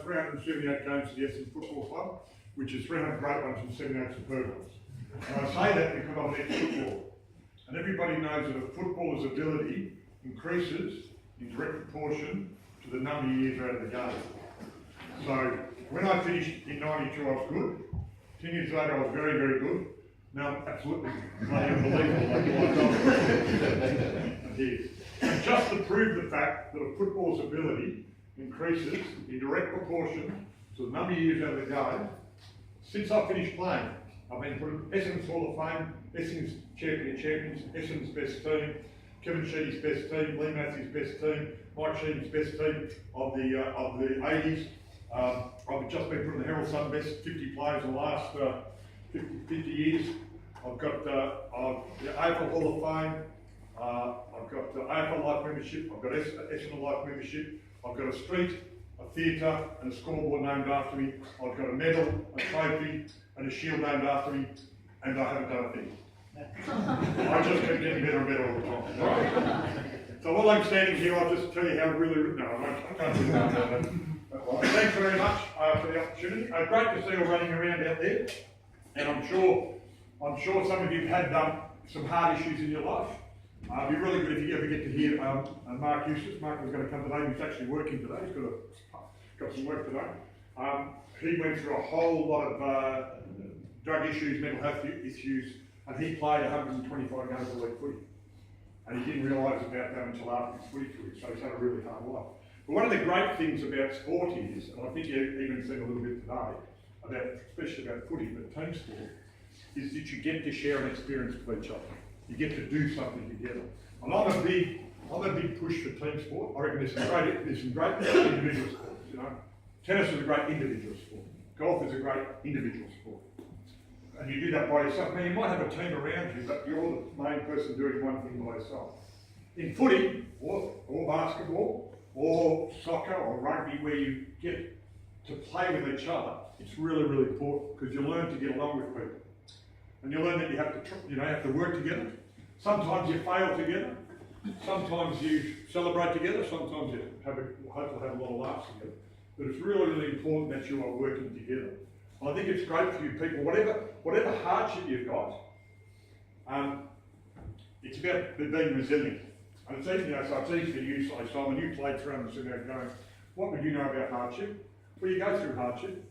378 games for the Essendon Football Club, which is 300 great ones and 78 superb ones. And I say that because I'm an ex-footballer. And everybody knows that a footballer's ability increases in direct proportion to the number of years out of the game. So when I finished in 92, I was good. 10 years later, I was very, very good. Now, absolutely bloody unbelievable. And just to prove the fact that a footballer's ability increases in direct proportion to the number of years out of the game, since I finished playing, I've been put in Essendon's Hall of Fame, Essendon's Champion of Champions, Essendon's best team, Kevin Sheedy's best team, Lee Matthews' best team, Mike Sheedy's best team of the 80s. I've just been put in the Herald Sun best 50 players in the last 50 years. I've got the AFL Hall of Fame. I've got the AFL Life Membership. I've got Essendon Life Membership. I've got a street, a theatre, and a scoreboard named after me. I've got a medal, a trophy, and a shield named after me, and I haven't done a thing. I just keep getting better and better all the time. Right? So while I'm standing here, I'll just tell you how really. No, I can't do that. Thanks very much for the opportunity. Great to see you all running around out there, and I'm sure some of you have had some hard issues in your life. It'd be really good if you ever get to hear Mark Eustace. Mark was going to come today. He's actually working today. He's got some work today. He went through a whole lot of drug issues, mental health issues, and he played 125 games a week footy. And he didn't realise about that until after his footy career, so he's had a really hard life. But one of the great things about sport is, and I think you've even seen a little bit today, especially about footy, but team sport, is that you get to share an experience with each other. You get to do something together. And I'm a big push for team sport. I reckon there's some great individual sports, you know. Tennis is a great individual sport. Golf is a great individual sport. And you do that by yourself. Now you might have a team around you, but you're the main person doing one thing by yourself. In footy, or basketball, or soccer, or rugby, where you get to play with each other, it's really, really important because you learn to get along with people. And you learn that you have to work together. Sometimes you fail together. Sometimes you celebrate together. Sometimes you hopefully have a lot of laughs together. But it's really, really important that you are working together. And I think it's great for you people, whatever hardship you've got, it's about being resilient. And it's easy, so it's easy for you, so Simon, you played through and sitting there going, what would you know about hardship? Well, you go through hardship.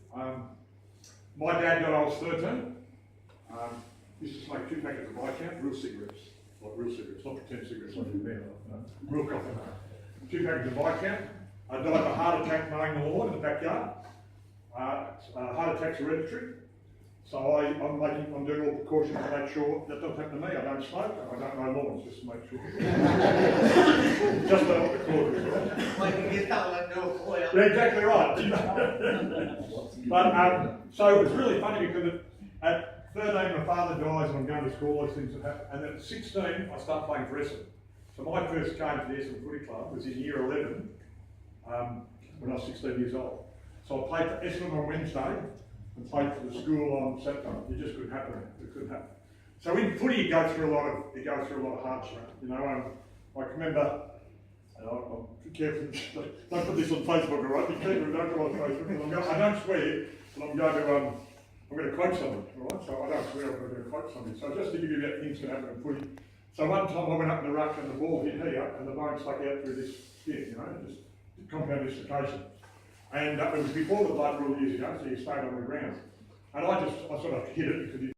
My dad got, I was 13. Used to smoke 2 packets of Viscount, real cigarettes, not pretend cigarettes like you mean, real coffee. 2 packets of Viscount. I died of a heart attack mowing the lawn in the backyard. Heart attack's hereditary. So I'm doing all precautions to make sure that doesn't happen to me. I don't smoke, I don't mow lawns, just to make sure. Just don't record it. Like you get that like no foil. Yeah, exactly right. But so it was really funny because at 13 my father dies and I'm going to school, those things have happened. And then at 16 I start playing for Essendon. So my first game to the Essendon Footy Club was in year 11 when I was 16 years old. So I played for Essendon on Wednesday and played for the school on Saturday. It just couldn't happen. It couldn't happen. So in footy, you go through a lot of hardship. You know, I can remember. I'm careful. Don't put this on Facebook, all right? Be careful. Don't go on Facebook. I don't swear, but I'm going to quote something, all right? So I don't swear. I'm going to quote something. So just to give you about things that happen in footy. So one time I went up in the ruck and the ball hit here, and the bone stuck out through this skin. You know, just compound dislocation. And it was before the blood rule years ago, so you stayed on the ground. And I sort of hit it because